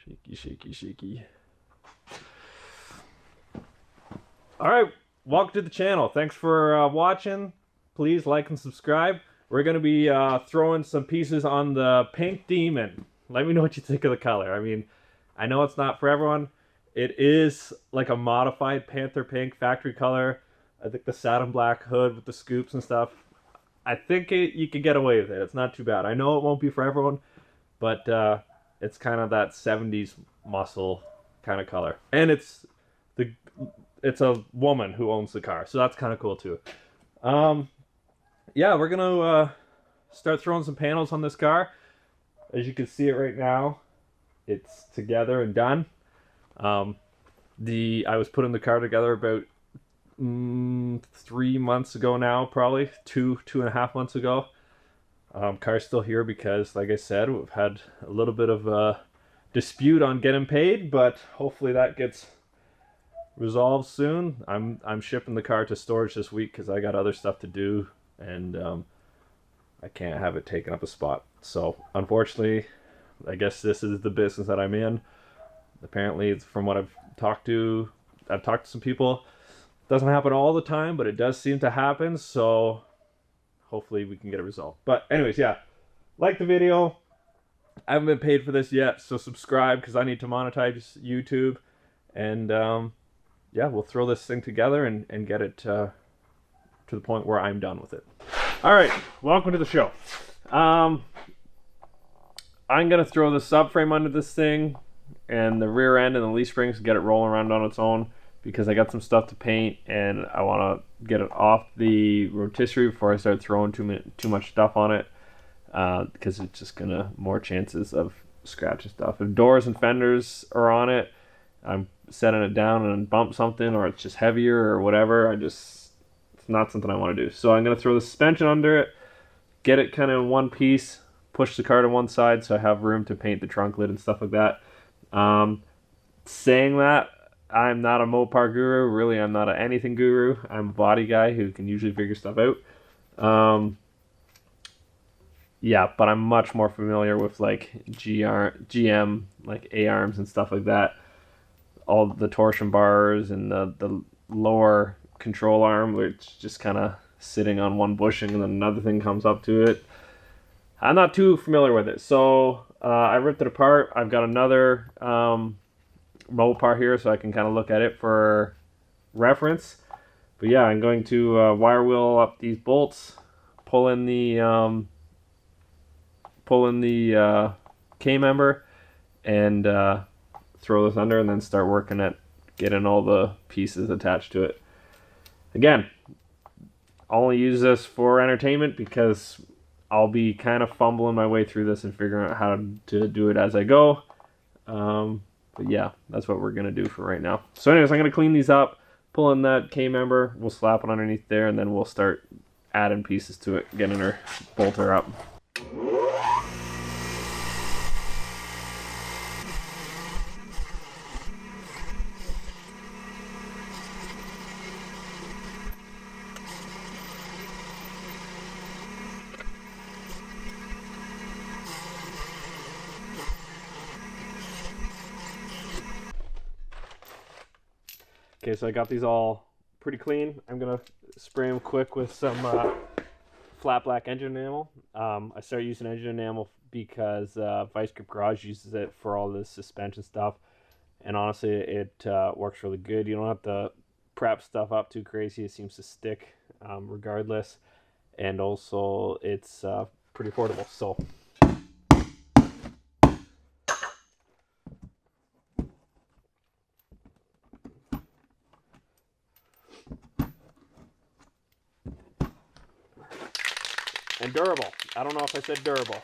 Shaky, shaky, shaky. All right, welcome to the channel. Thanks for watching. Please like and subscribe. We're going to be throwing some pieces on the Pink Demon. Let me know what you think of the color. I mean, I know it's not for everyone. It is like a modified Panther Pink factory color. I think the satin black hood with the scoops and stuff. I think you can get away with it. It's not too bad. I know it won't be for everyone, but it's kind of that 70s muscle kind of color. And it's a woman who owns the car, so that's kind of cool too. Yeah, we're gonna start throwing some panels on this car. As you can see it right now, it's together and done. I was putting the car together about 3 months ago now, probably 2.5 months ago. Car's still here because, like I said, we've had a little bit of a dispute on getting paid, but hopefully that gets resolved soon. I'm shipping the car to storage this week because I got other stuff to do, and I can't have it taking up a spot. So unfortunately, I guess this is the business that I'm in. Apparently, it's from what I've talked to some people. It doesn't happen all the time, but it does seem to happen. So hopefully we can get it resolved. But anyways, yeah, like the video. I haven't been paid for this yet, so subscribe because I need to monetize YouTube. And yeah, we'll throw this thing together and get it to the point where I'm done with it. All right, welcome to the show. I'm gonna throw the subframe under this thing and the rear end and the leaf springs, get it rolling around on its own because I got some stuff to paint and I want to get it off the rotisserie before I start throwing too much stuff on it, because it's just gonna more chances of scratching stuff. If doors and fenders are on it, I'm setting it down and bump something, or it's just heavier or whatever. It's not something I want to do. So I'm going to throw the suspension under it, get it kind of in one piece, push the car to one side so I have room to paint the trunk lid and stuff like that. Saying that, I'm not a Mopar guru. Really, I'm not an anything guru. I'm a body guy who can usually figure stuff out. Yeah, but I'm much more familiar with like GM, like A-arms and stuff like that. All the torsion bars and the lower control arm, where it's just kind of sitting on one bushing and then another thing comes up to it. I'm not too familiar with it, so I ripped it apart. I've got another Mopar here, so I can kind of look at it for reference. But yeah, I'm going to wire wheel up these bolts, pull in the K-member, and throw this under, and then start working at getting all the pieces attached to it. Again, I'll only use this for entertainment because I'll be kind of fumbling my way through this and figuring out how to do it as I go. But yeah, that's what we're going to do for right now. So anyways, I'm going to clean these up, pull in that K-member, we'll slap it underneath there, and then we'll start adding pieces to it, getting her bolter up. Okay, so I got these all pretty clean. I'm gonna spray them quick with some flat black engine enamel. I started using engine enamel because Vice Grip Garage uses it for all this suspension stuff, and honestly, it works really good. You don't have to prep stuff up too crazy. It seems to stick regardless, and also it's pretty affordable. So. And durable. I don't know if I said durable.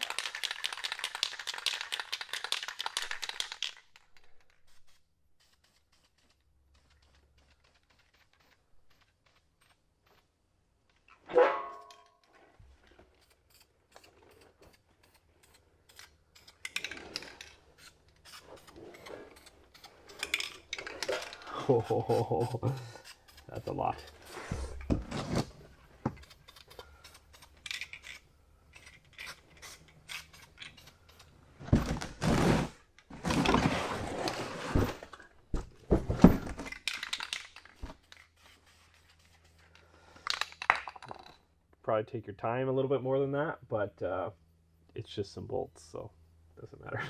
Oh, that's a lot. probably take your time a little bit more than that, but it's just some bolts, so it doesn't matter.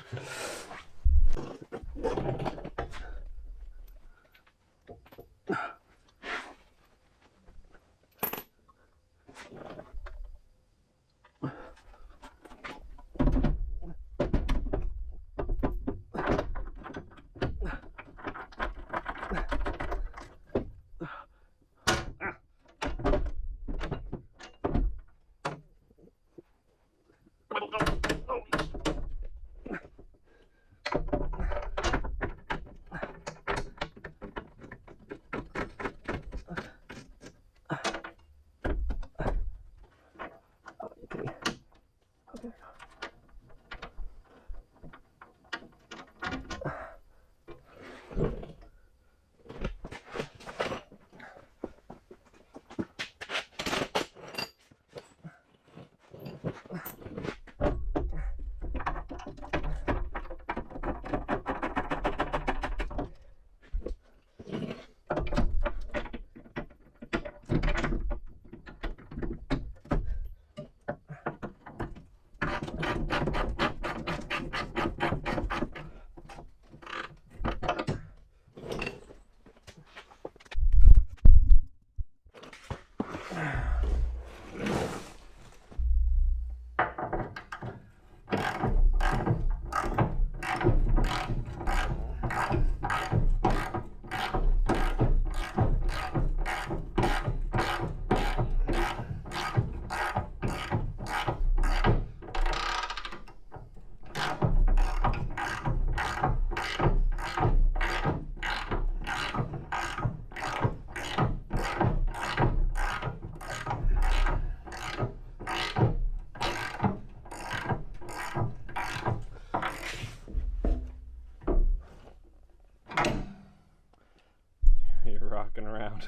You're rocking around.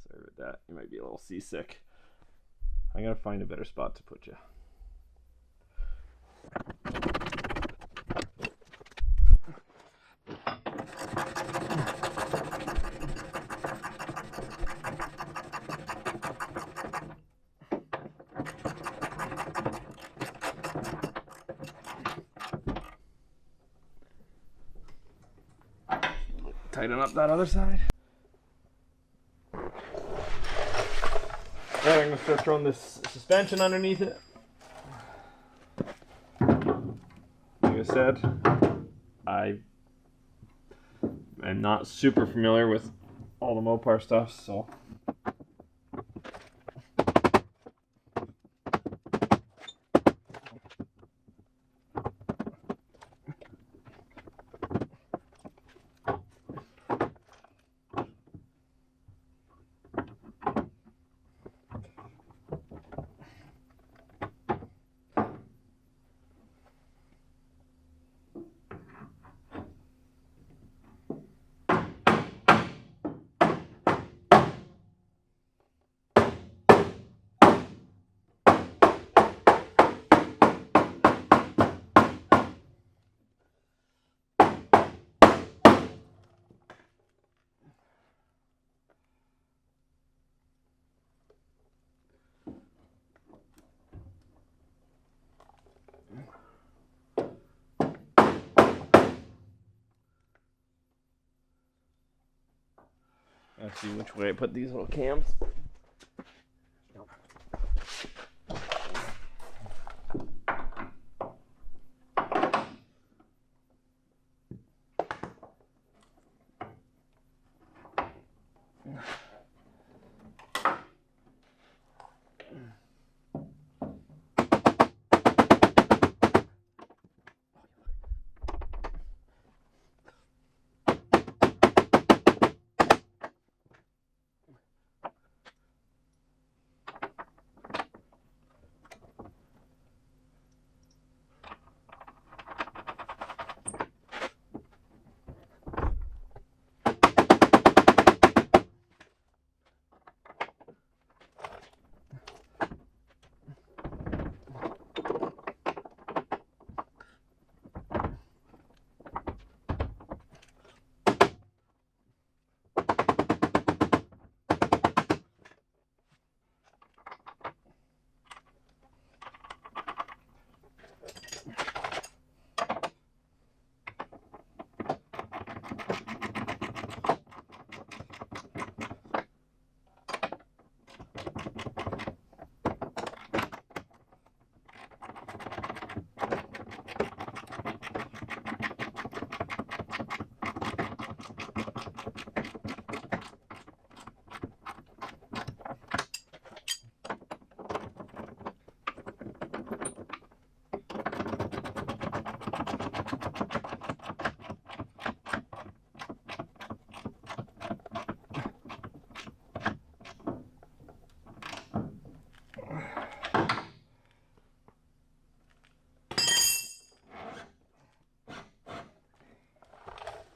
Sorry about that. You might be a little seasick. I gotta find a better spot to put you. Tighten up that other side. Then I'm going to start throwing this suspension underneath it. Like I said, I am not super familiar with all the Mopar stuff, so let's see which way I put these little cams.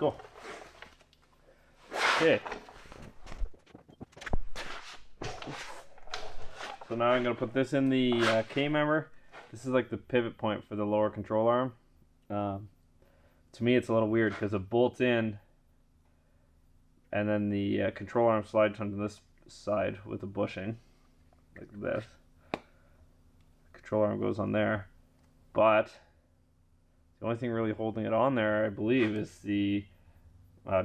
Go. Okay. So now I'm going to put this in the K-member. This is like the pivot point for the lower control arm. To me it's a little weird because it bolts in and then the control arm slides onto this side with the bushing like this. Control arm goes on there, but the only thing really holding it on there, I believe, is the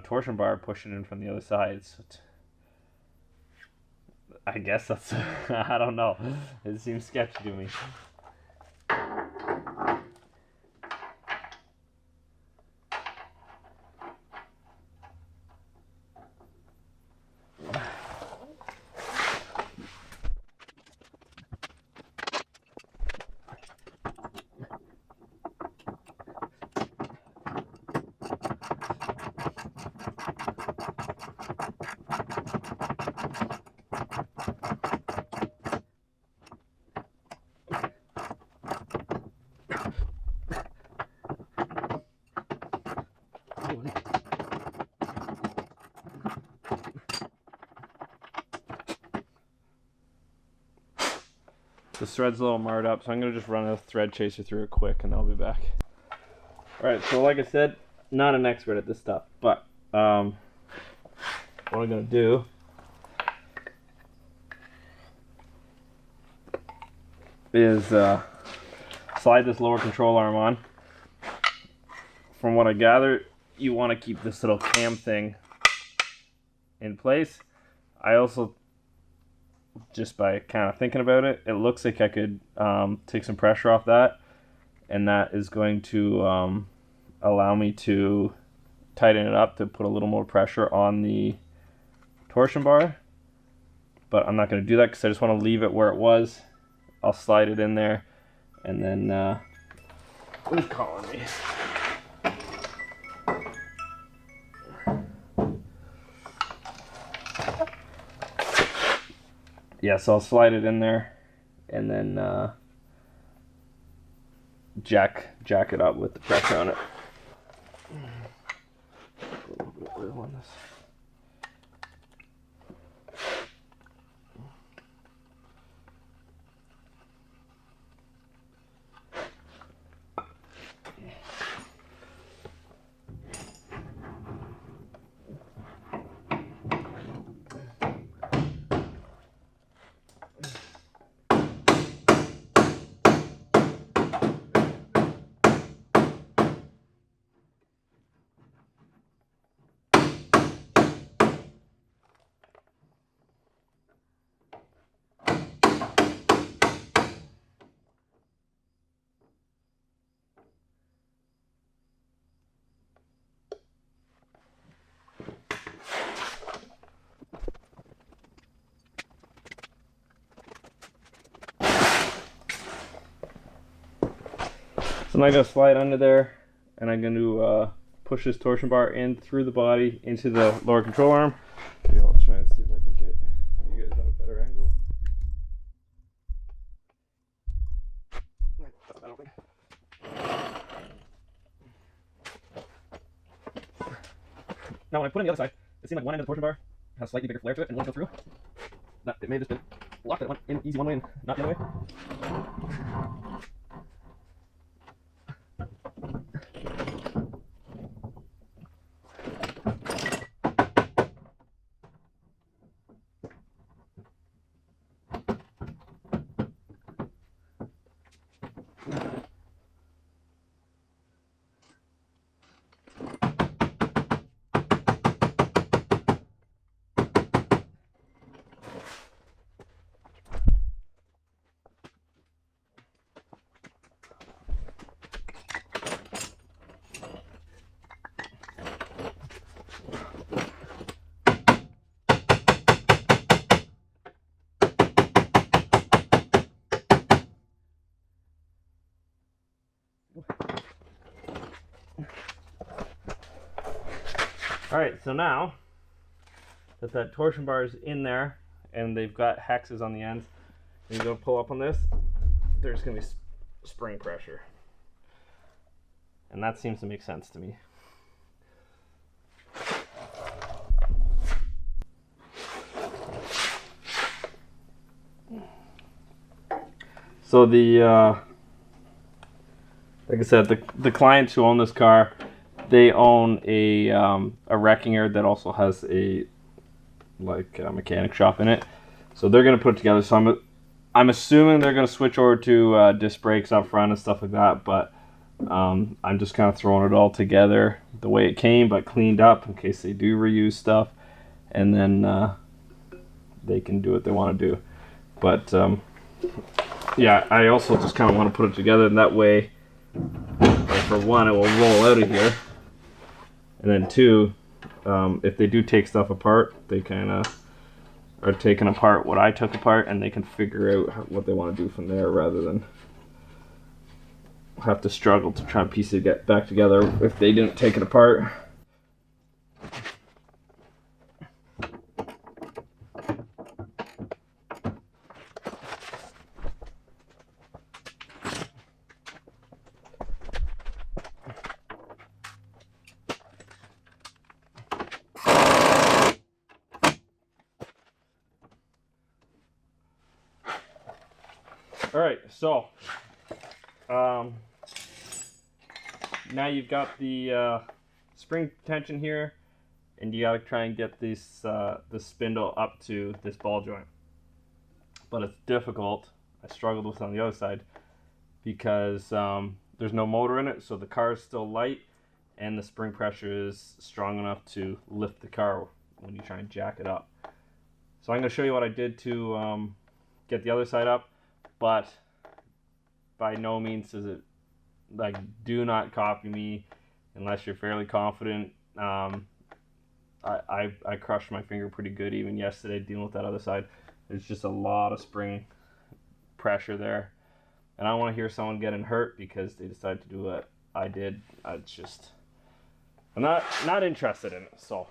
torsion bar pushing in from the other side. So I guess that's I don't know, it seems sketchy to me. This thread's a little marred up, so I'm going to just run a thread chaser through it quick and I'll be back. Alright, so like I said, not an expert at this stuff, but what I'm going to do is slide this lower control arm on. From what I gather, you want to keep this little cam thing in place. I also, just by kind of thinking about it, it looks like I could take some pressure off that, and that is going to allow me to tighten it up to put a little more pressure on the torsion bar. But I'm not going to do that because I just want to leave it where it was. I'll slide it in there, and then who's calling me? Yeah, so I'll slide it in there and then jack it up with the pressure on it. A little bit of oil on this. So now I'm going to slide under there, and I'm going to push this torsion bar in through the body into the lower control arm. Maybe I'll try and see if I can get you guys on a better angle. Now when I put it on the other side, it seemed like one end of the torsion bar has a slightly bigger flare to it and won't go through. It may have just been locked that one in easy one way and not the other way. Alright, so now that torsion bar is in there and they've got hexes on the ends, and you go pull up on this, there's going to be spring pressure. And that seems to make sense to me. So the like I said, the clients who own this car, they own a wrecking yard that also has a mechanic shop in it. So they're gonna put it together. So I'm assuming they're gonna switch over to disc brakes up front and stuff like that. But I'm just kind of throwing it all together the way it came, but cleaned up in case they do reuse stuff, and then they can do what they want to do. But yeah, I also just kind of want to put it together, and that way, for one, it will roll out of here, and then two, if they do take stuff apart, they kind of are taking apart what I took apart, and they can figure out what they want to do from there, rather than have to struggle to try and piece it back together if they didn't take it apart. All right, so now you've got the spring tension here, and you got to try and get this spindle up to this ball joint. But it's difficult. I struggled with it on the other side because there's no motor in it, so the car is still light, and the spring pressure is strong enough to lift the car when you try and jack it up. So I'm going to show you what I did to get the other side up. But by no means is it, like, do not copy me unless you're fairly confident. I crushed my finger pretty good even yesterday dealing with that other side. There's just a lot of spring pressure there, and I don't want to hear someone getting hurt because they decided to do what I did. I'm not interested in it. So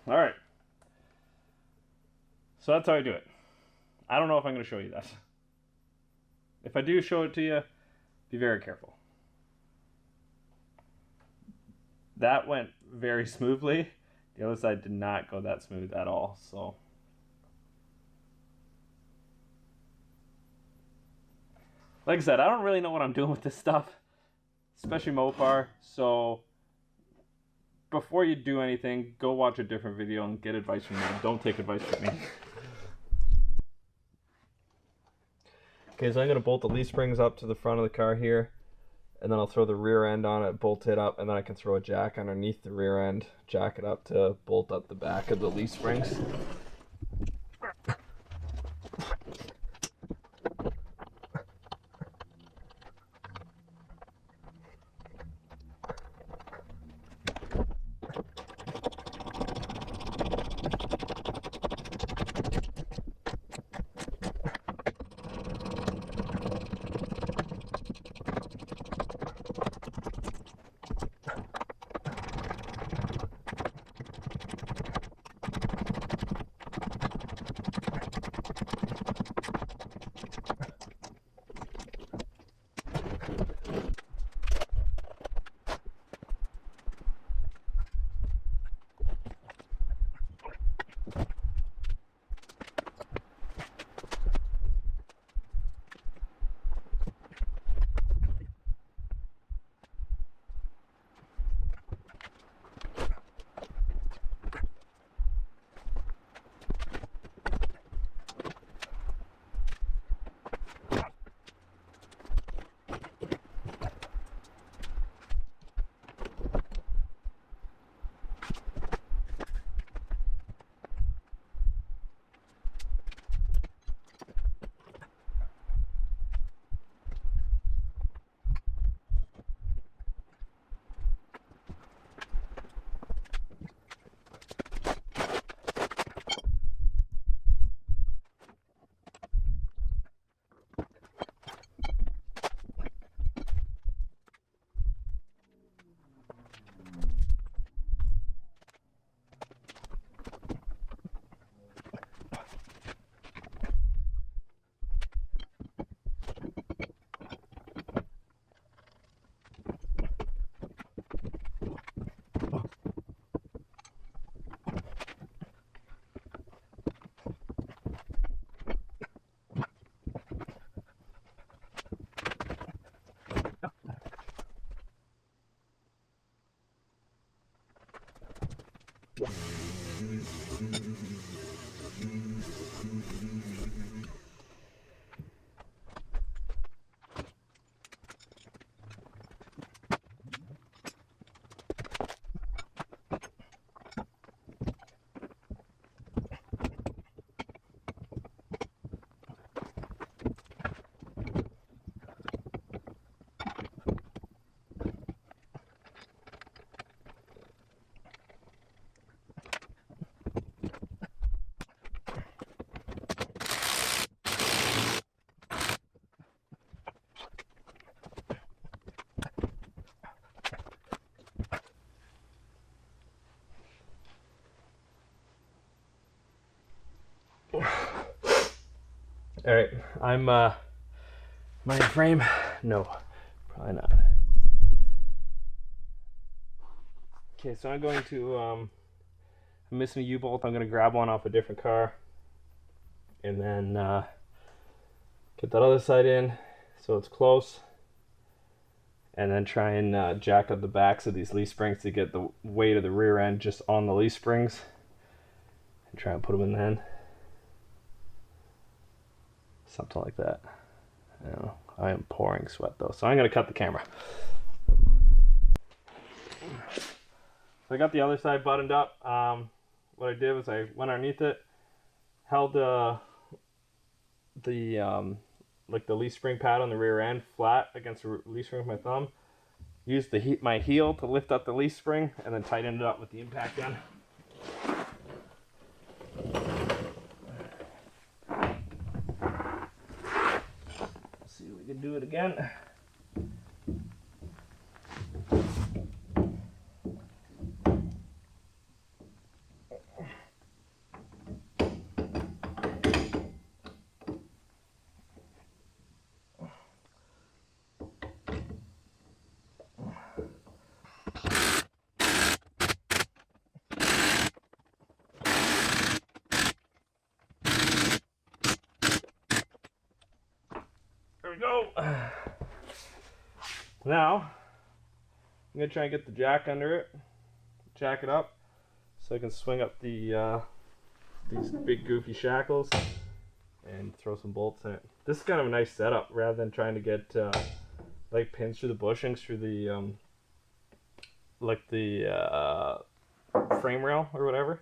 all right. So that's how I do it. I don't know if I'm going to show you that. If I do show it to you, be very careful. That went very smoothly. The other side did not go that smooth at all. So like I said, I don't really know what I'm doing with this stuff, especially Mopar. So before you do anything, go watch a different video and get advice from me. Don't take advice from me. Okay, so I'm going to bolt the leaf springs up to the front of the car here, and then I'll throw the rear end on it, bolt it up, and then I can throw a jack underneath the rear end, jack it up to bolt up the back of the leaf springs. All right, I'm am I in frame? No, probably not. Okay, so I'm going to I'm missing a U-bolt. I'm gonna grab one off a different car, and then get that other side in so it's close, and then try and jack up the backs of these leaf springs to get the weight of the rear end just on the leaf springs, and try and put them in then. Something like that. I don't know. I am pouring sweat though, so I'm gonna cut the camera. So I got the other side buttoned up. What I did was I went underneath it, held the like the leaf spring pad on the rear end flat against the leaf spring with my thumb. Used my heel to lift up the leaf spring, and then tightened it up with the impact gun. See if we can do it again. There we go. Now, I'm going to try and get the jack under it, jack it up, so I can swing up the these big goofy shackles and throw some bolts in it. This is kind of a nice setup, rather than trying to get like pins through the bushings, through the like the frame rail or whatever.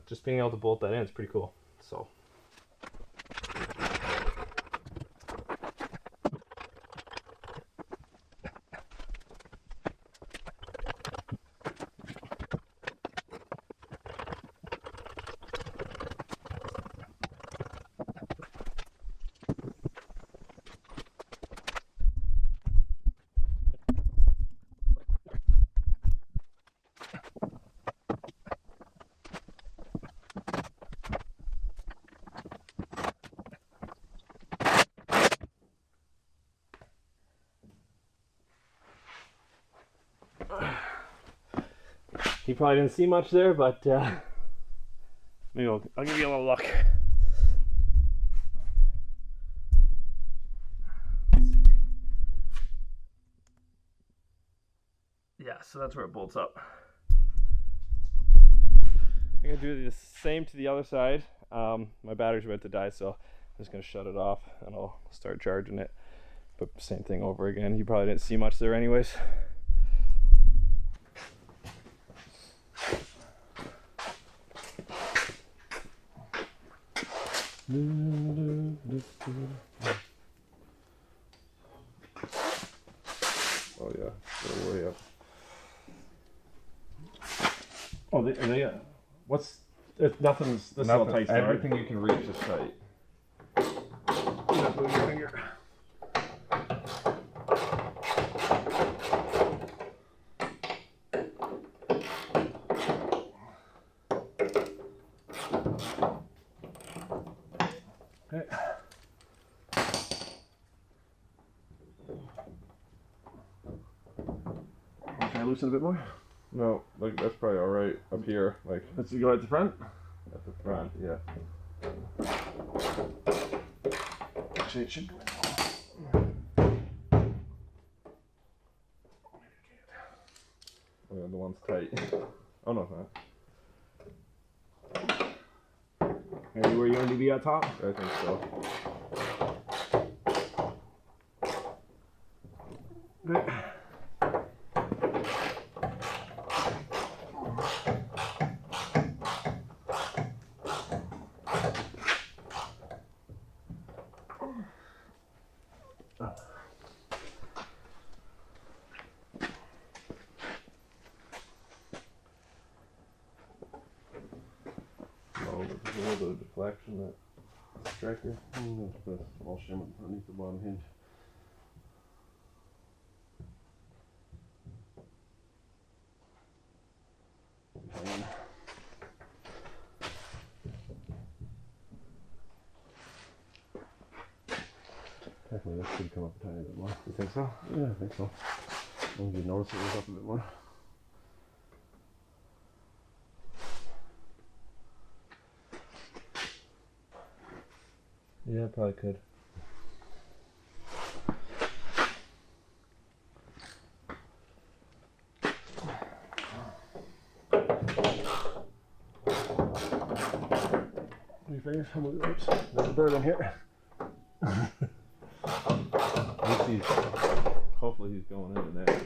Just being able to bolt that in is pretty cool. So. You probably didn't see much there, but maybe I'll give you a little look. Yeah, so that's where it bolts up. I'm gonna do the same to the other side. My battery's about to die, so I'm just gonna shut it off and I'll start charging it. But same thing over again. You probably didn't see much there anyways. Oh yeah, they're way up. Oh, they what's nothing's this Nothing, all tight. everything you can reach is tight. Move your finger. Okay. Can I loosen a bit more? No, like that's probably all right up here. Like Let's go at the front. at the front, yeah. Actually, it should go in. Oh, yeah, the one's tight. Oh no, it's not. Are you where you want to be at top? I think so. Good. Oh, but there's a little bit of deflection that striker. That's the small shim underneath the bottom hinge. Definitely, this should come up a tiny bit more. You think so? Yeah, I think so. As long as you notice it was up a bit more. Yeah, probably could. You figure some of the oops, there's a bird in here. Hopefully he's going in there.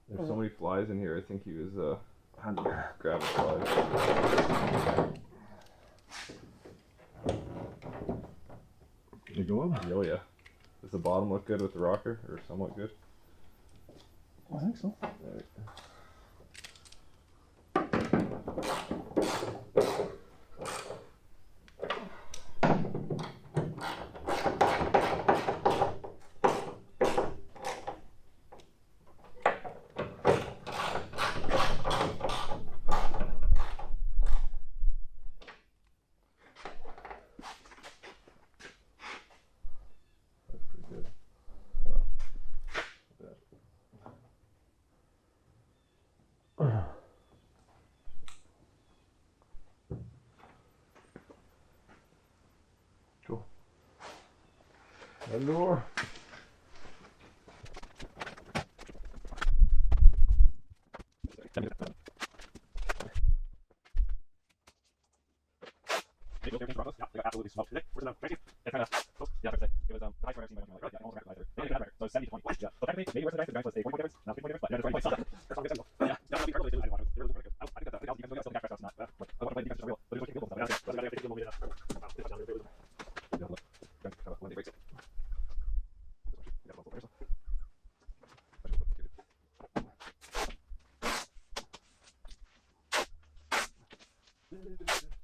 There's so many flies in here. I think he was grabbing flies. You go up? Oh yeah. Does the bottom look good with the rocker, or somewhat good? I think so. Right. That's pretty good. Wow. Cool. That door. Absolutely smoked. Where's the ranking? It's kind of, yeah, it was the highest score I've seen by anyone. Yeah, almost right there. So 70 to 20. Yeah. So technically, maybe where's the difference? Was a 40 difference? Not 40 difference, but yeah, just 20 points. That's not good. Yeah, yeah, no, we really didn't. They were really good. I think that's the defense still cash not. But I want to play defense for real. But it was kill them. Yeah, so I got to kill them with yeah, look. When they break it.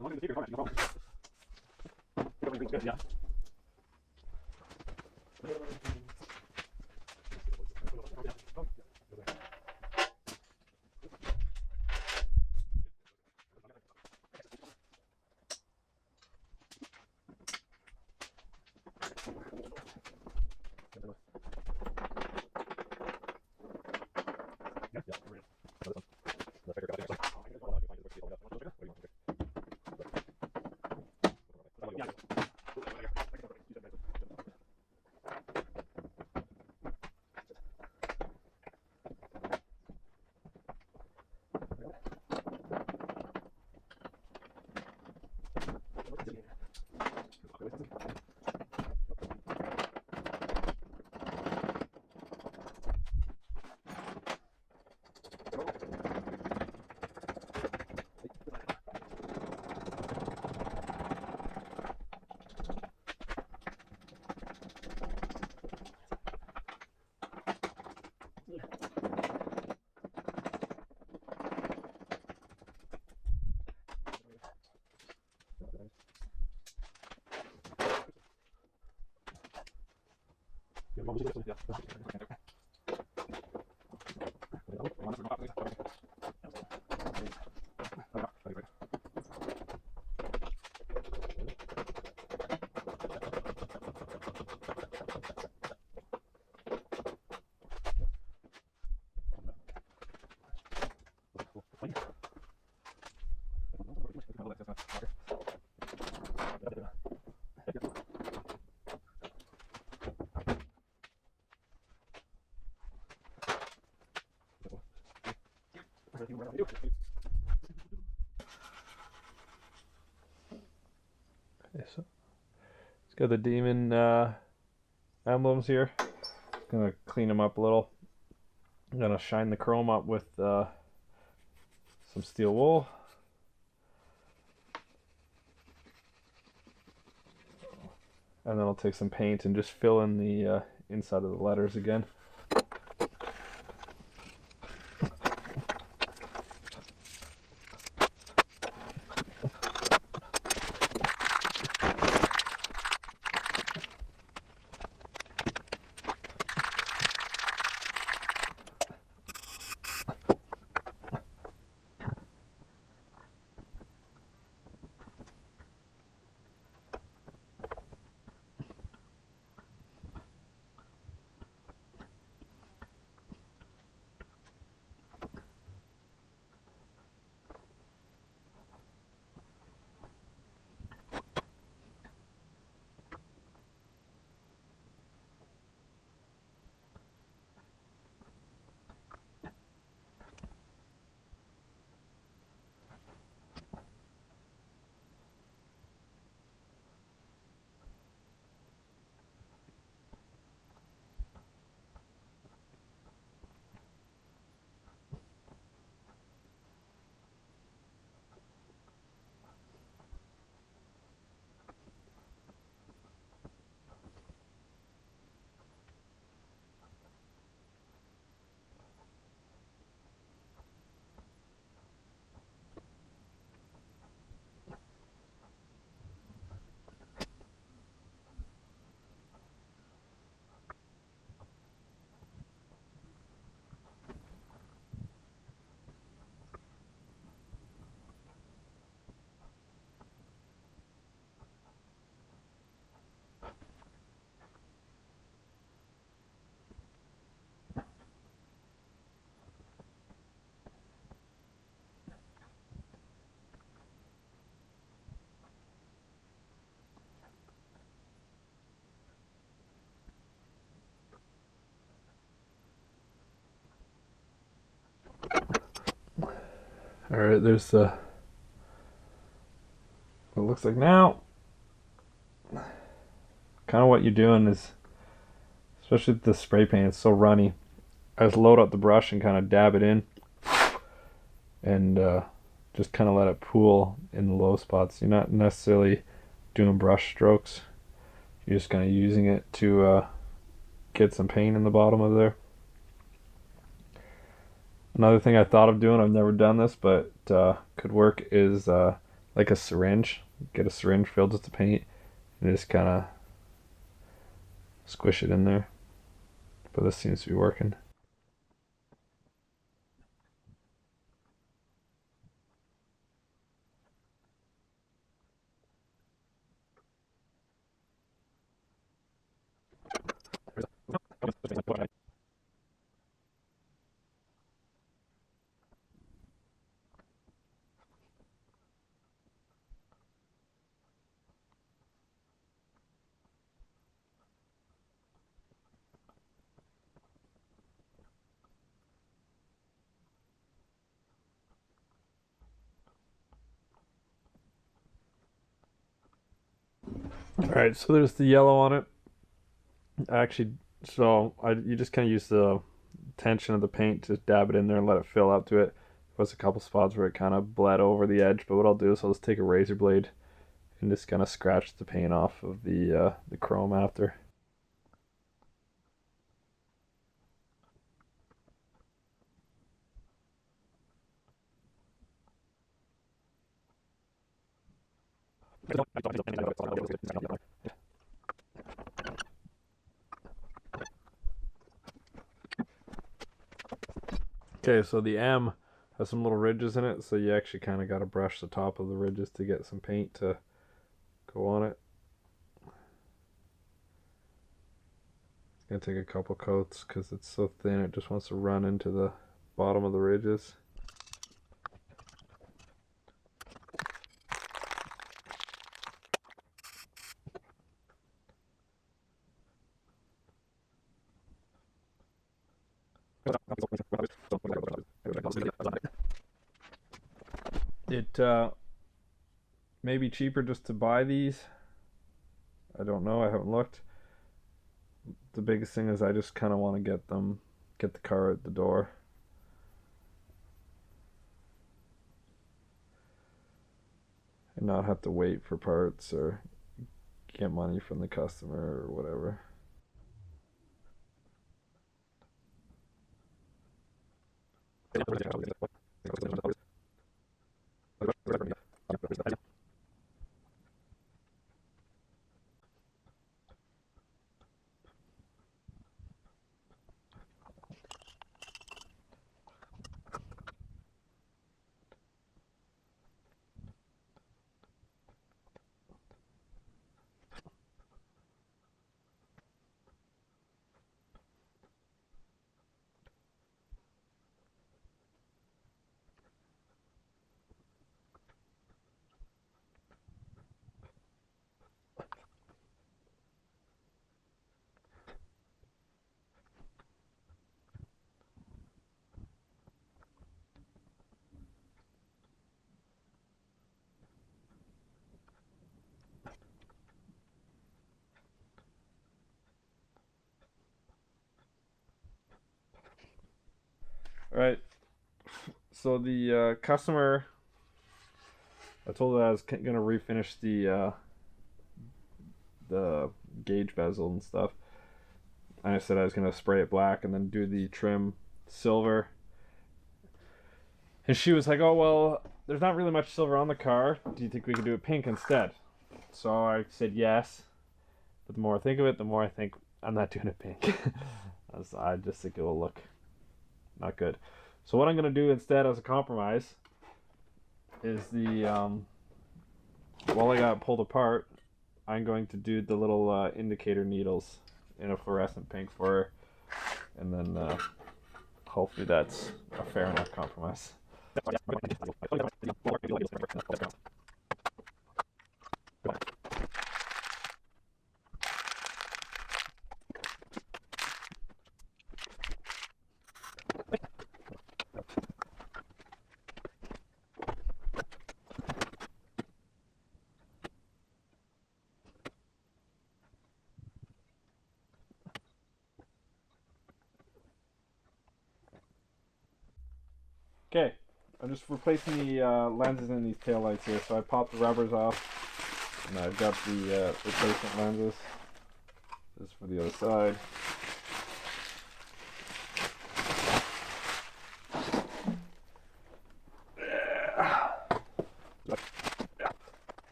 I'm looking at the figure, no problem. Everything's good, yeah. Okay, so it's got the demon emblems here. Gonna clean them up a little. I'm gonna shine the chrome up with some steel wool. And then I'll take some paint and just fill in the inside of the letters again. All right, there's the what it looks like now. Kind of what you're doing is, especially with the spray paint, it's so runny. I just load up the brush and kind of dab it in, and just kind of let it pool in the low spots. You're not necessarily doing brush strokes. You're just kind of using it to get some paint in the bottom of there. Another thing I thought of doing, I've never done this, but could work, is like a syringe. Get a syringe filled with the paint and just kind of squish it in there. But this seems to be working. Alright, so there's the yellow on it. Actually, you just kind of use the tension of the paint to dab it in there and let it fill up to it. There was a couple spots where it kind of bled over the edge, but what I'll do is I'll just take a razor blade and just kind of scratch the paint off of the chrome after. Okay, so the M has some little ridges in it, so you actually kind of got to brush the top of the ridges to get some paint to go on it. It's going to take a couple coats because it's so thin it just wants to run into the bottom of the ridges. It may be cheaper just to buy these. I don't know, I haven't looked. The biggest thing is I just kind of want to get the car out the door. And not have to wait for parts or get money from the customer or whatever. Right. So the customer, I told her I was gonna refinish the gauge bezel and stuff. And I said I was gonna spray it black and then do the trim silver. And she was like, "Oh well, there's not really much silver on the car. Do you think we could do it pink instead?" So I said yes. But the more I think of it, the more I think I'm not doing it pink. I just think it will look not good. So what I'm going to do instead as a compromise is while I got it pulled apart, I'm going to do the little indicator needles in a fluorescent pink for her. And then hopefully that's a fair enough compromise. Okay, I'm just replacing the lenses in these taillights here. So I popped the rubbers off, and I've got the replacement lenses. This is for the other side.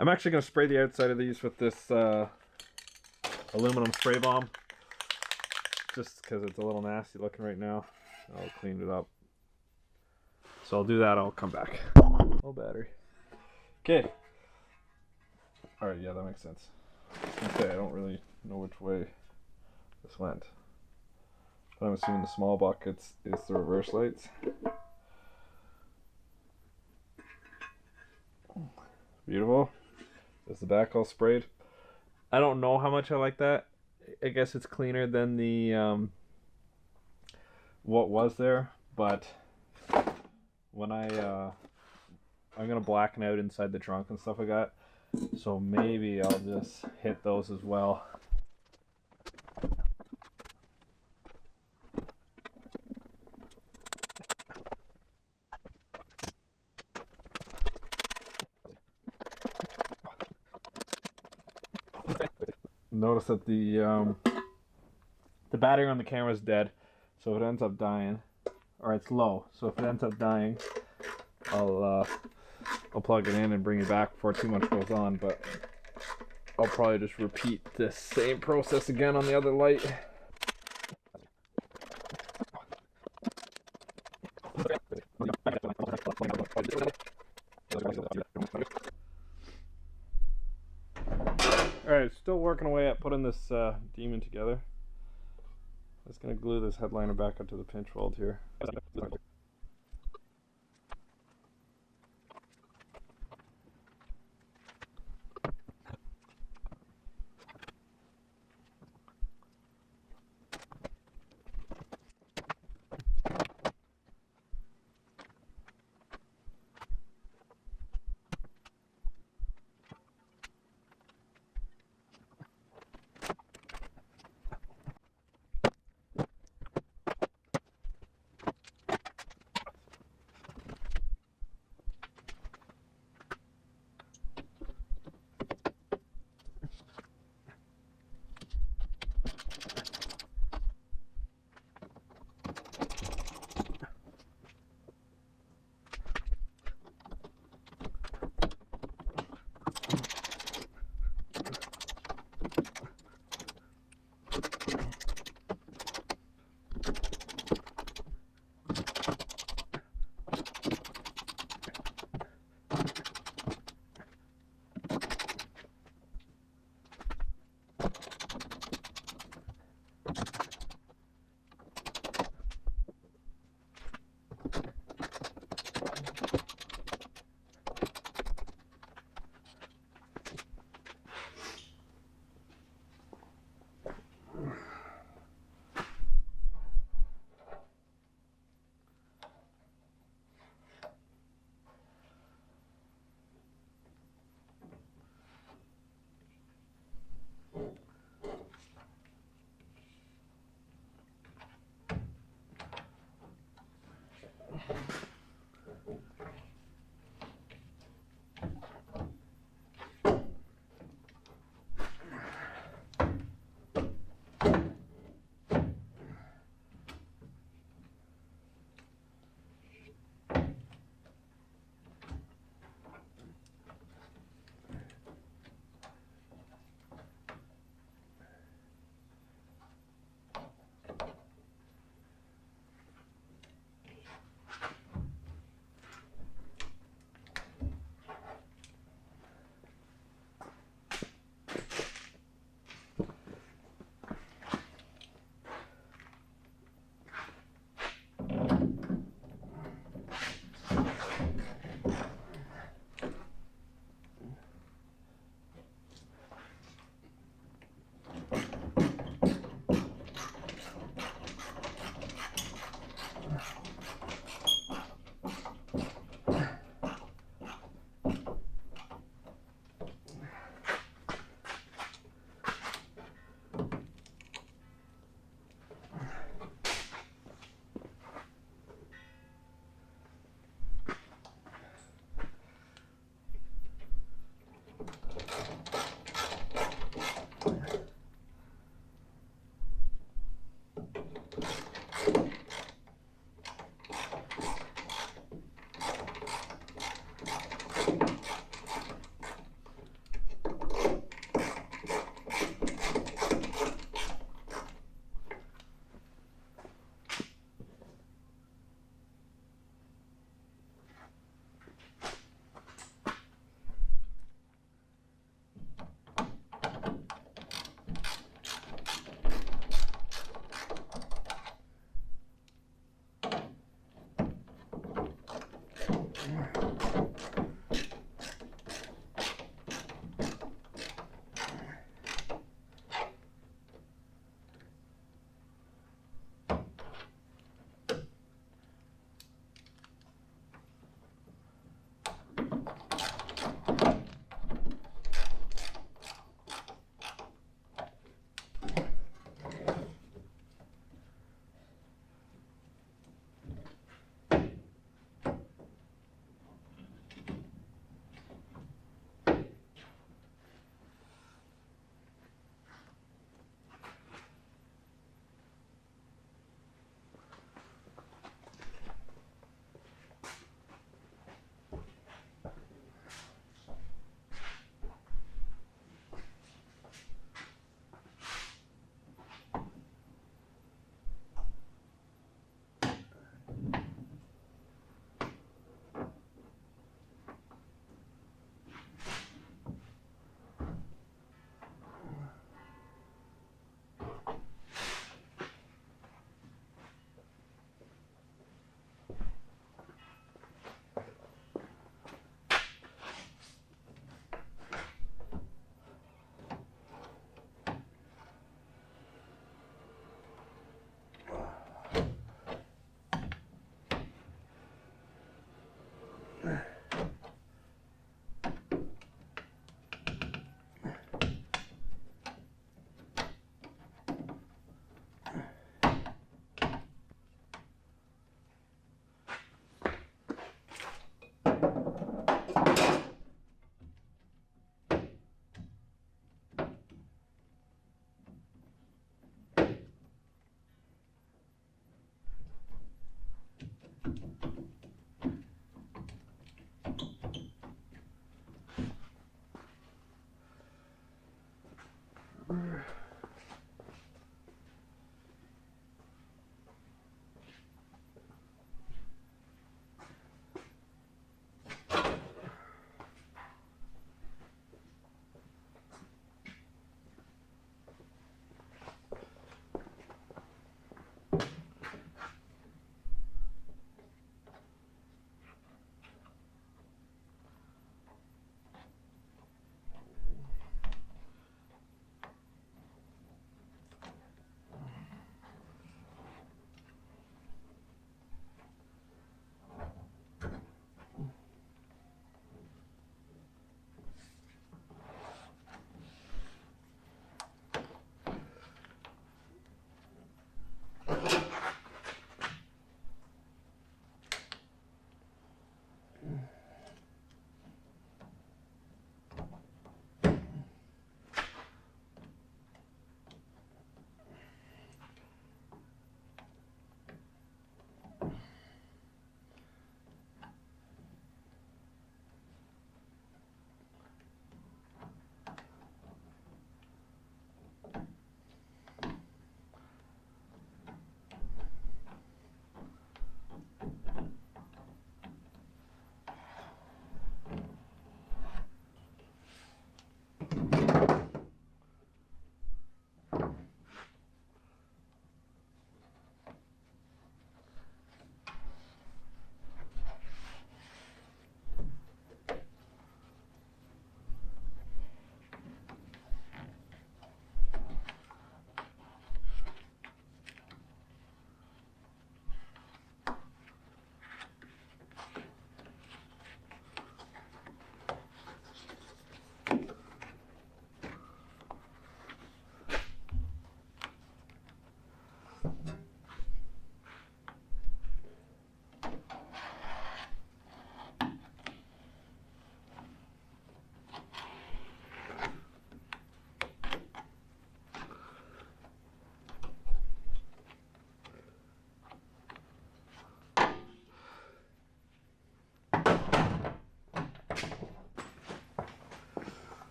I'm actually going to spray the outside of these with this aluminum spray bomb, just because it's a little nasty looking right now. I'll clean it up. So I'll do that, I'll come back. No battery. Okay. Alright, yeah, that makes sense. Okay, I don't really know which way this went. But I'm assuming the small buckets is the reverse lights. Beautiful. Is the back all sprayed? I don't know how much I like that. I guess it's cleaner than the what was there, but when I'm gonna blacken out inside the trunk and stuff like that, so maybe I'll just hit those as well. Notice that the battery on the camera is dead, so if it ends up dying, or it's low, so if it ends up dying, I'll plug it in and bring it back before too much goes on. But I'll probably just repeat this same process again on the other light. Alright, still working away at putting this demon together. I'm just going to glue this headliner back up to the pinch weld here.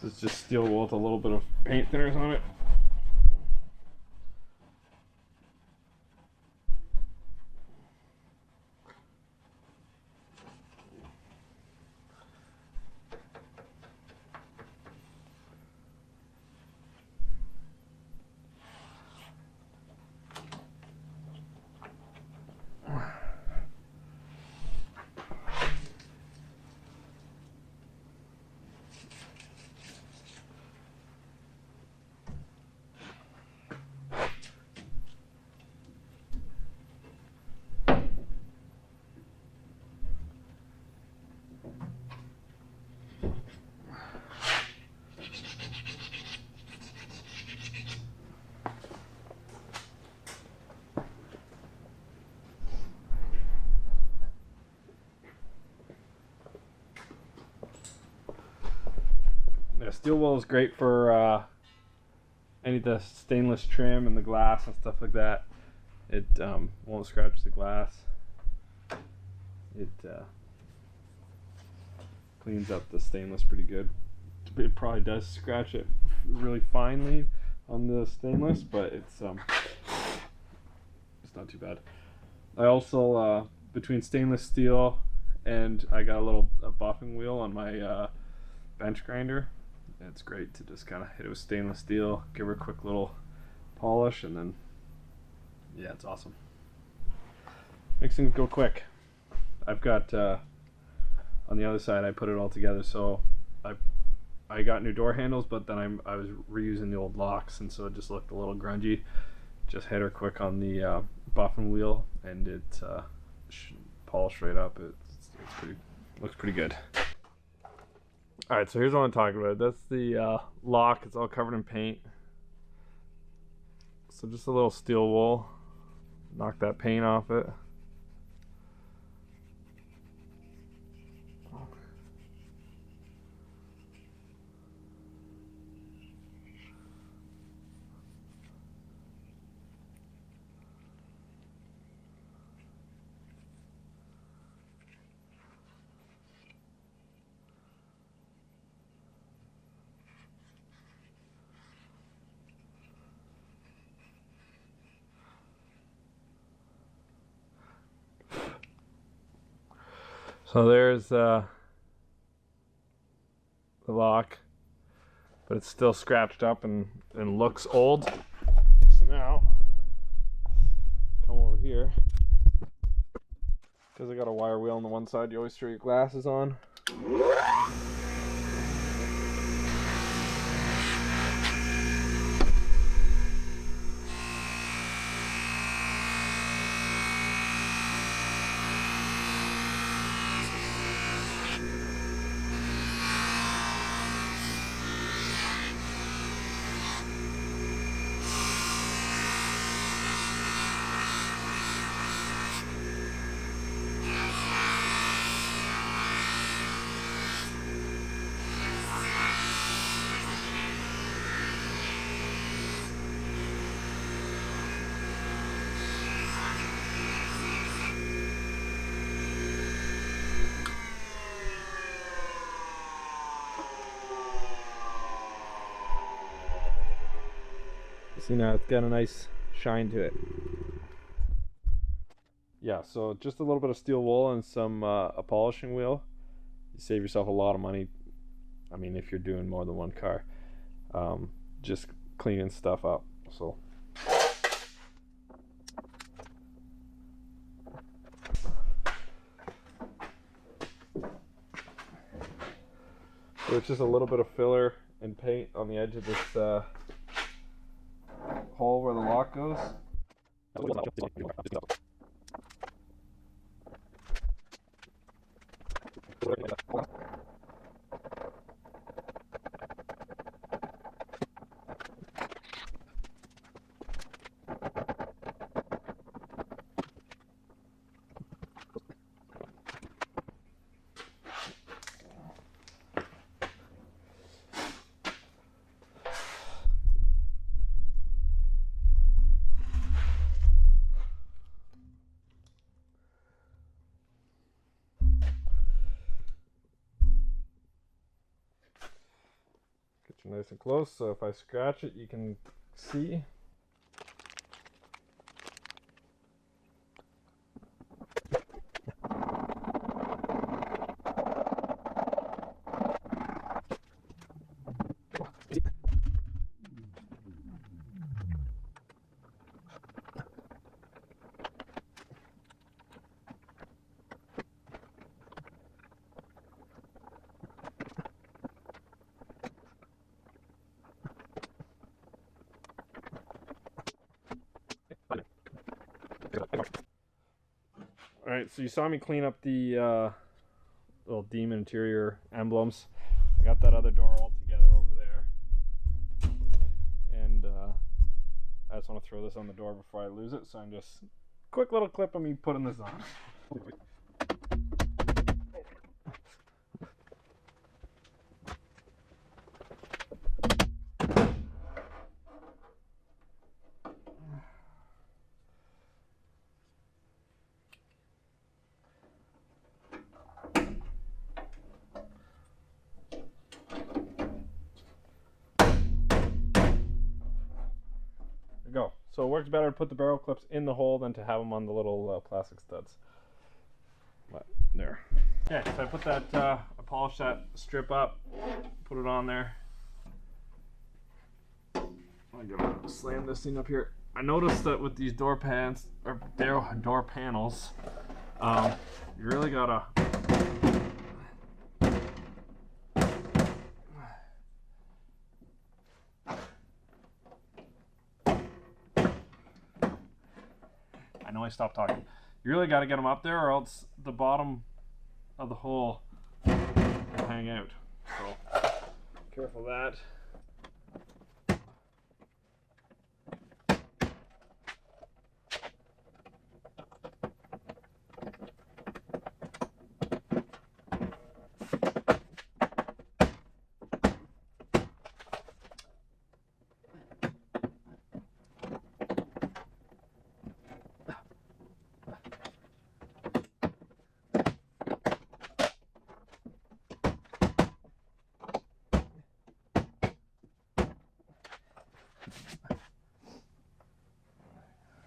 This is just steel wool with a little bit of paint thinners on it. Yeah, steel wool is great for any of the stainless trim and the glass and stuff like that. It won't scratch the glass. It cleans up the stainless pretty good. It probably does scratch it really finely on the stainless, but it's not too bad. I also between stainless steel and I got a little buffing wheel on my bench grinder. It's great to just kind of hit it with stainless steel, give her a quick little polish, and then yeah, it's awesome. Makes things go quick. I've got on the other side I put it all together, so I got new door handles, but then I was reusing the old locks, and so it just looked a little grungy. Just hit her quick on the buffing wheel, and it polished right up. It's pretty, looks pretty good. All right, so here's what I'm talking about. That's the lock. It's all covered in paint. So just a little steel wool. Knock that paint off it. So there's the lock, but it's still scratched up and looks old. So now, come over here, because I got a wire wheel on the one side, you always throw your glasses on. See, now it's got a nice shine to it. Yeah, so just a little bit of steel wool and some a polishing wheel. You save yourself a lot of money. I mean, if you're doing more than one car, just cleaning stuff up. So it's just a little bit of filler and paint on the edge of this hole where the lock goes. nice and close, so if I scratch it, you can see. Alright, so you saw me clean up the little demon interior emblems. I got that other door all together over there. And I just want to throw this on the door before I lose it, so I'm just... Quick little clip of me putting this on. Go. So it works better to put the barrel clips in the hole than to have them on the little plastic studs. But there. Okay, so I put that, I polished that strip up, put it on there. I'm gonna slam this thing up here. I noticed that with these door pans or door panels, you really gotta I stopped talking. You really got to get them up there, or else the bottom of the hole will hang out. So careful of that.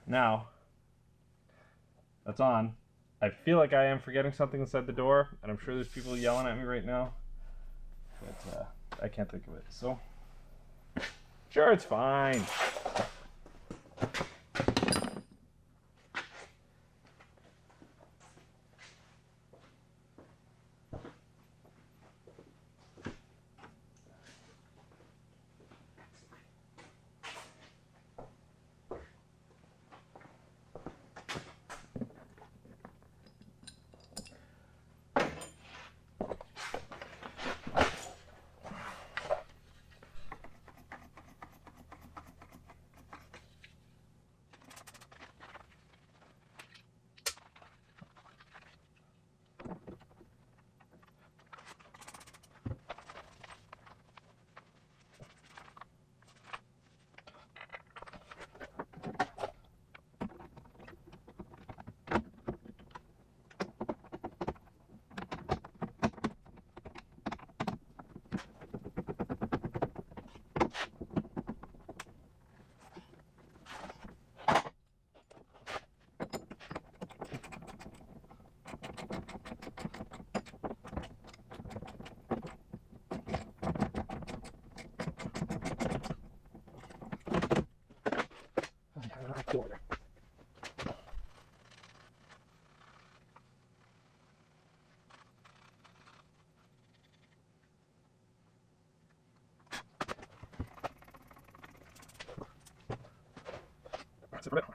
Now, that's on. I feel like I am forgetting something inside the door, and I'm sure there's people yelling at me right now, but I can't think of it. So, sure, it's fine. That's it for it.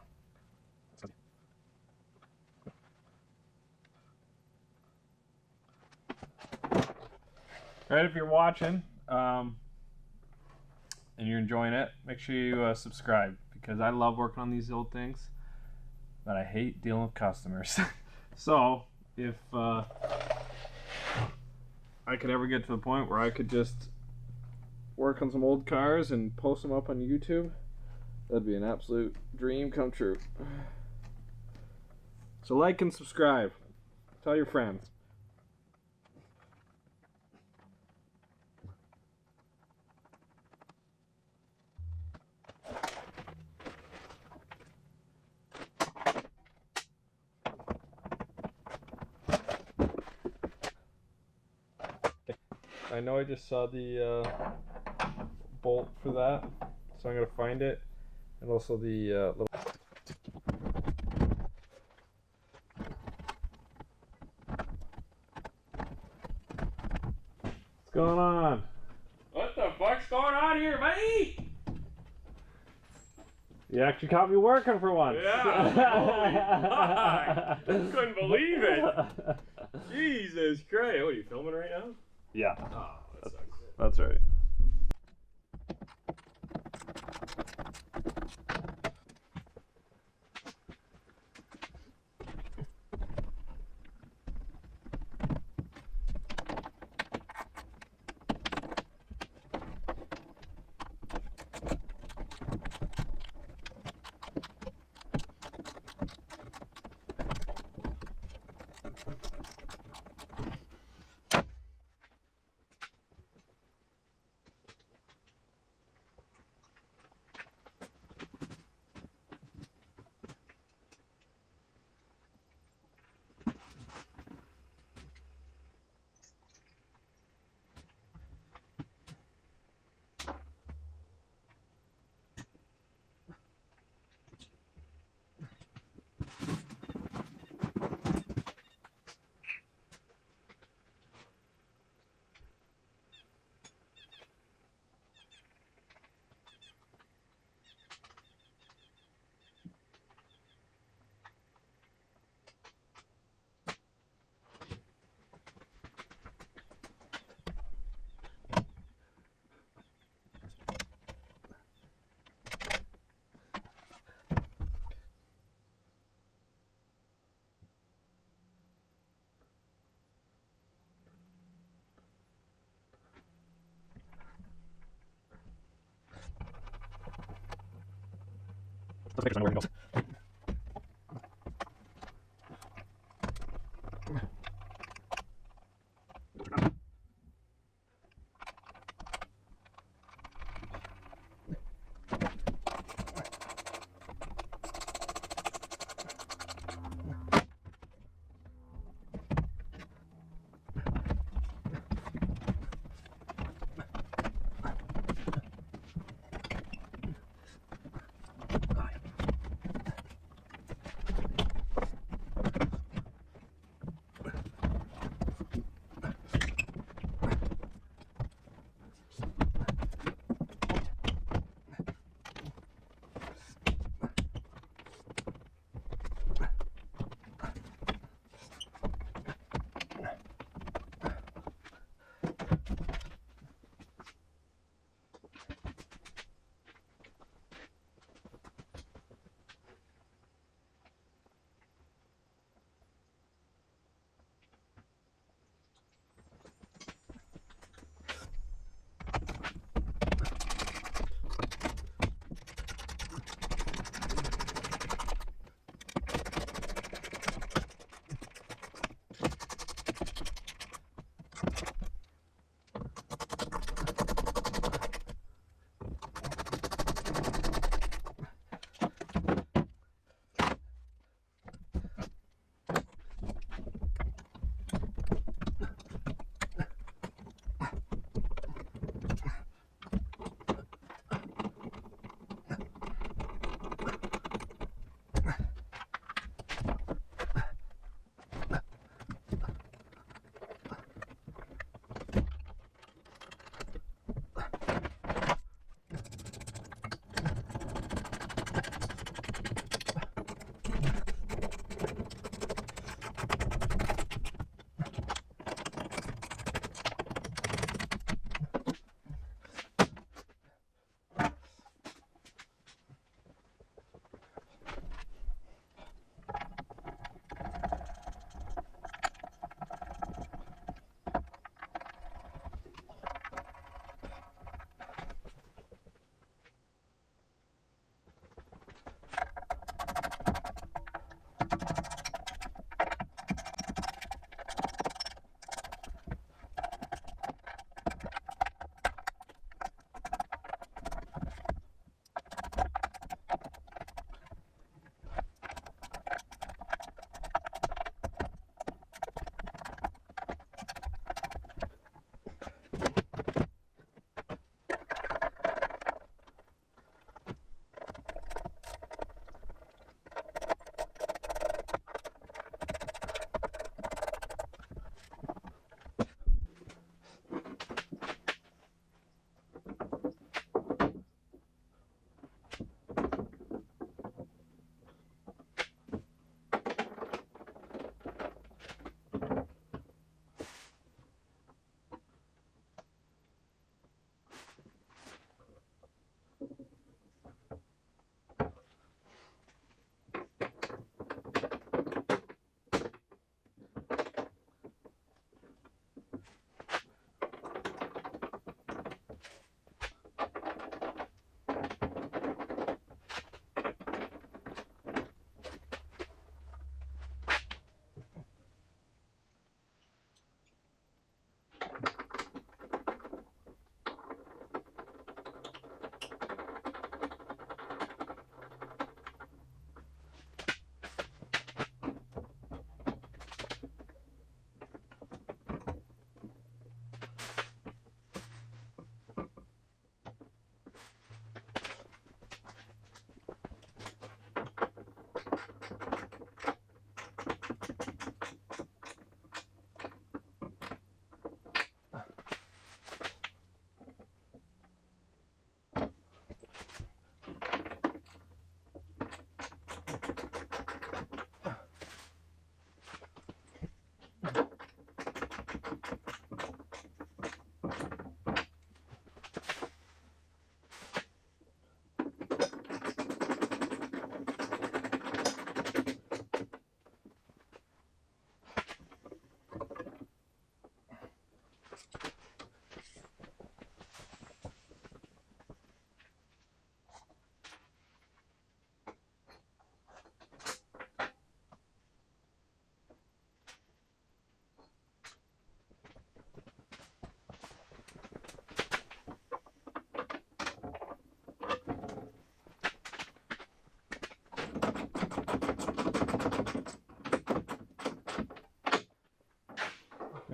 Alright, if you're watching and you're enjoying it, make sure you subscribe, because I love working on these old things, but I hate dealing with customers. So if I could ever get to the point where I could just work on some old cars and post them up on YouTube, that'd be an absolute dream come true. So like and subscribe. Tell your friends. I know I just saw the bolt for that, so I'm gonna find it, and also the little. What's going on? What the fuck's going on here, mate? You actually caught me working for once. Yeah, holy fuck. Couldn't believe it. Jesus Christ. What are you filming right now? Yeah, Oh, that sucks. that's right. Let's make it where it goes.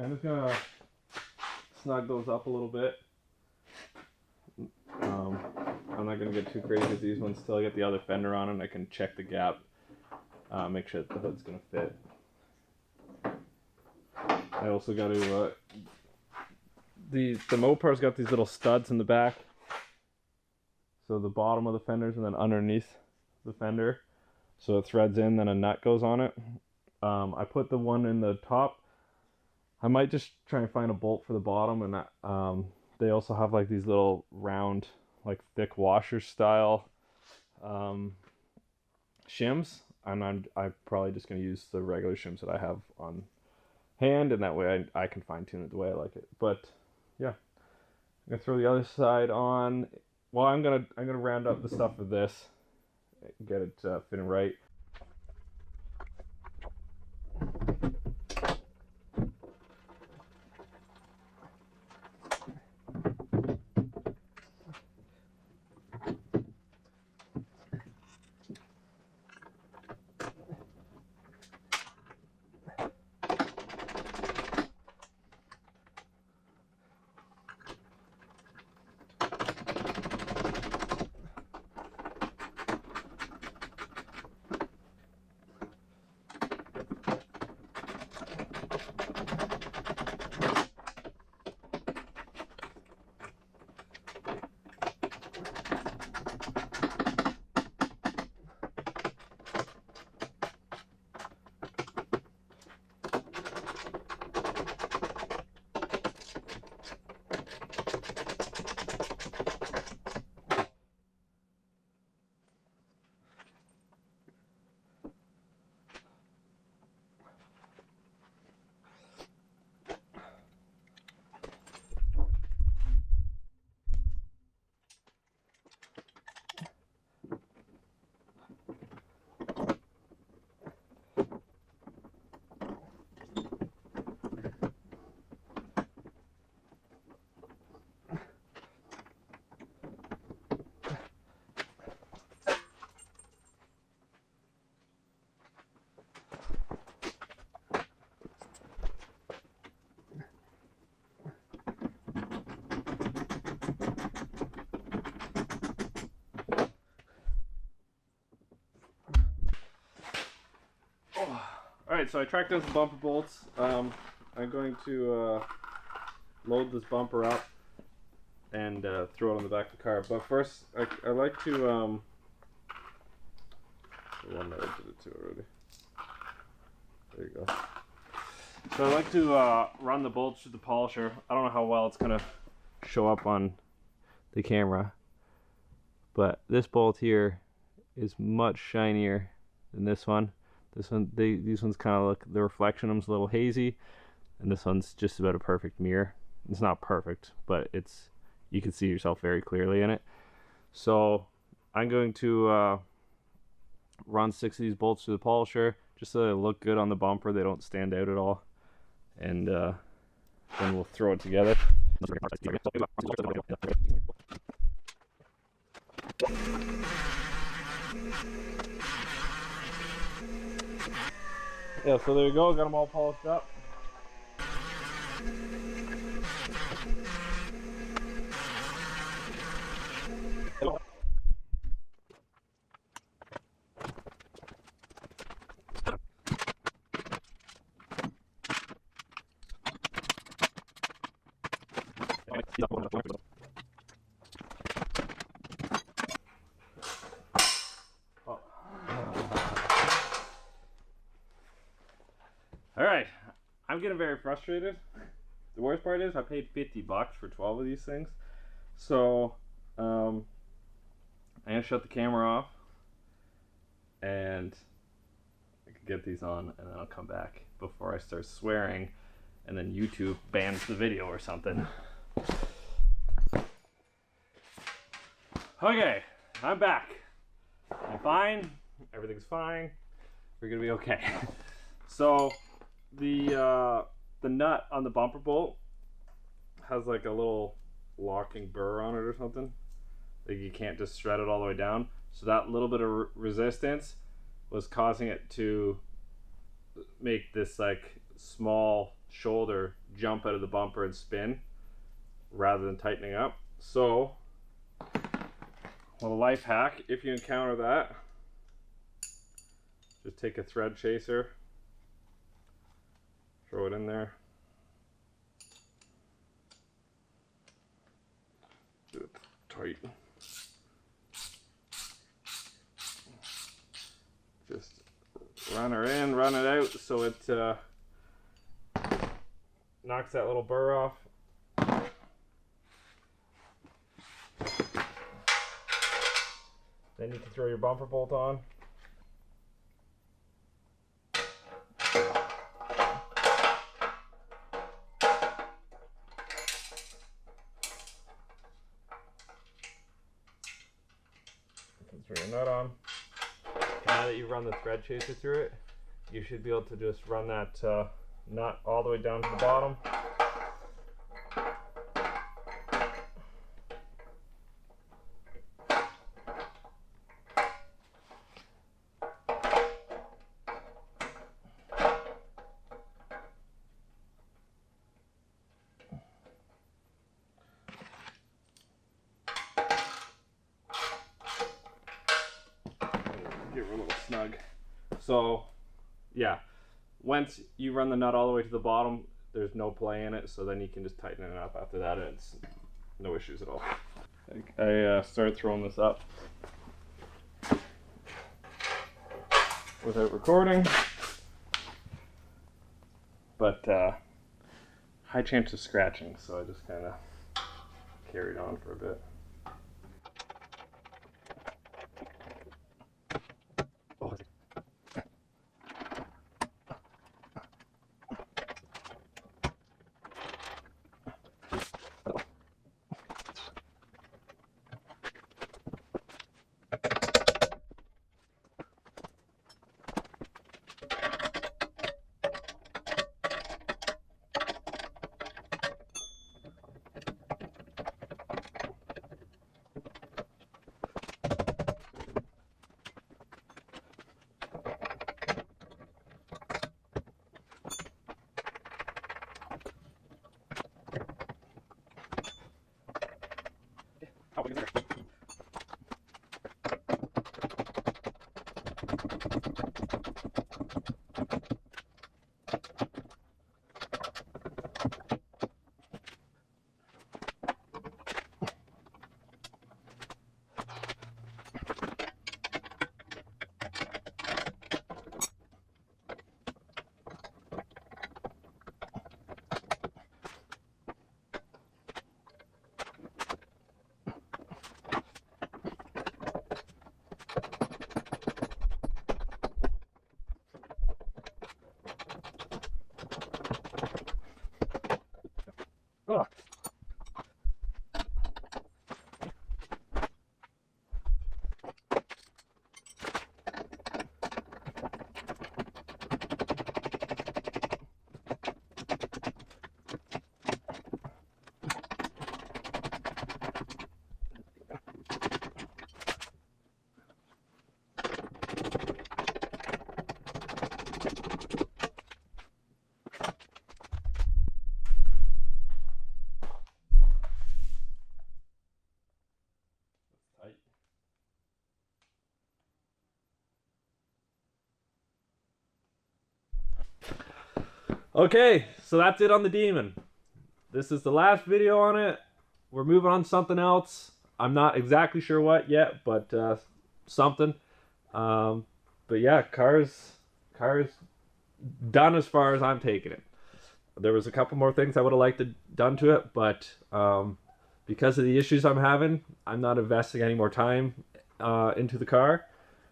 I'm just gonna snug those up a little bit. I'm not gonna get too crazy with these ones till I get the other fender on and I can check the gap, make sure that the hood's gonna fit. I also got to the Mopar's got these little studs in the back, so the bottom of the fenders and then underneath the fender, so it threads in, then a nut goes on it. I put the one in the top. I might just try and find a bolt for the bottom, and they also have like these little round, like thick washer style shims, and I'm probably just gonna use the regular shims that I have on hand, and that way I can fine tune it the way I like it. But yeah, I'm gonna throw the other side on. Well, I'm gonna round up the stuff with this, get it fitting right. Alright, so I tracked down some bumper bolts. I'm going to load this bumper up and throw it on the back of the car. But first, I like to, the one that I did it to already. There you go. So I like to run the bolts through the polisher. I don't know how well it's going to show up on the camera, but this bolt here is much shinier than this one. This one, these ones kind of look, the reflection of them's a little hazy, and this one's just about a perfect mirror. It's not perfect, but it's, you can see yourself very clearly in it. So I'm going to run 6 of these bolts through the polisher just so they look good on the bumper. They don't stand out at all, and then we'll throw it together. Yeah, so there you go, got them all polished up. Alright, I'm getting very frustrated. The worst part is I paid $50 for 12 of these things. So, I'm gonna shut the camera off and I can get these on, and then I'll come back before I start swearing and then YouTube bans the video or something. Okay, I'm back. I'm fine. Everything's fine. We're gonna be okay. So the nut on the bumper bolt has like a little locking burr on it or something. Like you can't just shred it all the way down. So that little bit of resistance was causing it to make this like small shoulder jump out of the bumper and spin rather than tightening up. So, a life hack, if you encounter that, just take a thread chaser, throw it in there, do it tight. Just run her in, run it out so it knocks that little burr off. Then you can throw your bumper bolt on. Throw your nut on. Now that you've run the thread chaser through it, you should be able to just run that nut all the way down to the bottom. Get her a little snug. So, yeah, once you run the nut all the way to the bottom, there's no play in it, so then you can just tighten it up after that, and it's no issues at all. I started throwing this up without recording, but high chance of scratching, so I just kind of carried on for a bit. Ugh. Okay, so that's it on the Demon. This is the last video on it. We're moving on to something else. I'm not exactly sure what yet, but something. But yeah, car's done as far as I'm taking it. There was a couple more things I would have liked to done to it, but because of the issues I'm having, I'm not investing any more time into the car.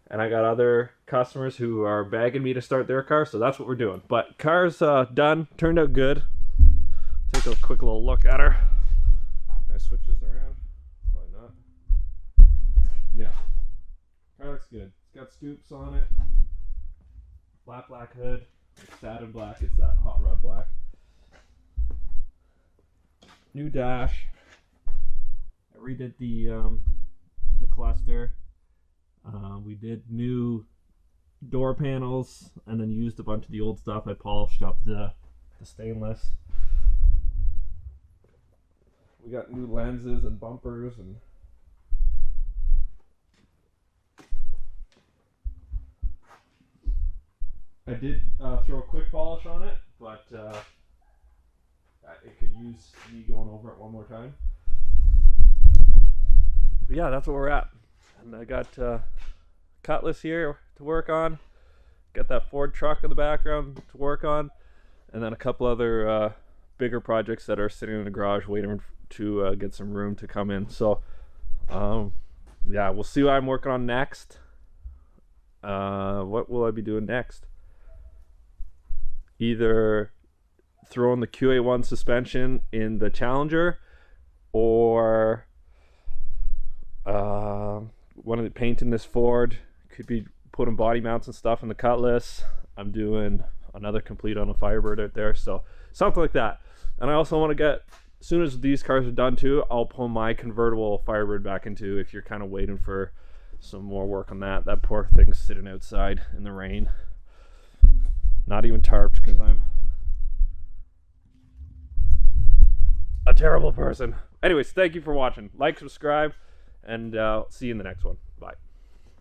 And I got other customers who are begging me to start their car, so that's what we're doing. But car's done, turned out good. Take a quick little look at her. Can I switch this around? Probably not. Yeah, car looks good. It's got scoops on it. Flat black hood. It's satin black. It's that hot rod black. New dash. I redid the cluster. We did new door panels and then used a bunch of the old stuff. I polished up the the stainless. We got new lenses and bumpers, and I did throw a quick polish on it, but it could use me going over it one more time. But yeah, that's where we're at. And I got Cutlass here to work on. Got that Ford truck in the background to work on. And then a couple other bigger projects that are sitting in the garage waiting to get some room to come in. So, yeah, we'll see what I'm working on next. What will I be doing next? Either throwing the QA1 suspension in the Challenger, or painting this Ford. Could be putting body mounts and stuff in the Cutlass. I'm doing another complete on a Firebird out there, so something like that. And I also want to get, as soon as these cars are done too, I'll pull my convertible Firebird back into, if you're kind of waiting for some more work on that. That poor thing's sitting outside in the rain. Not even tarped, because I'm a terrible person. Anyways, thank you for watching. Like, subscribe, and see you in the next one. Bye.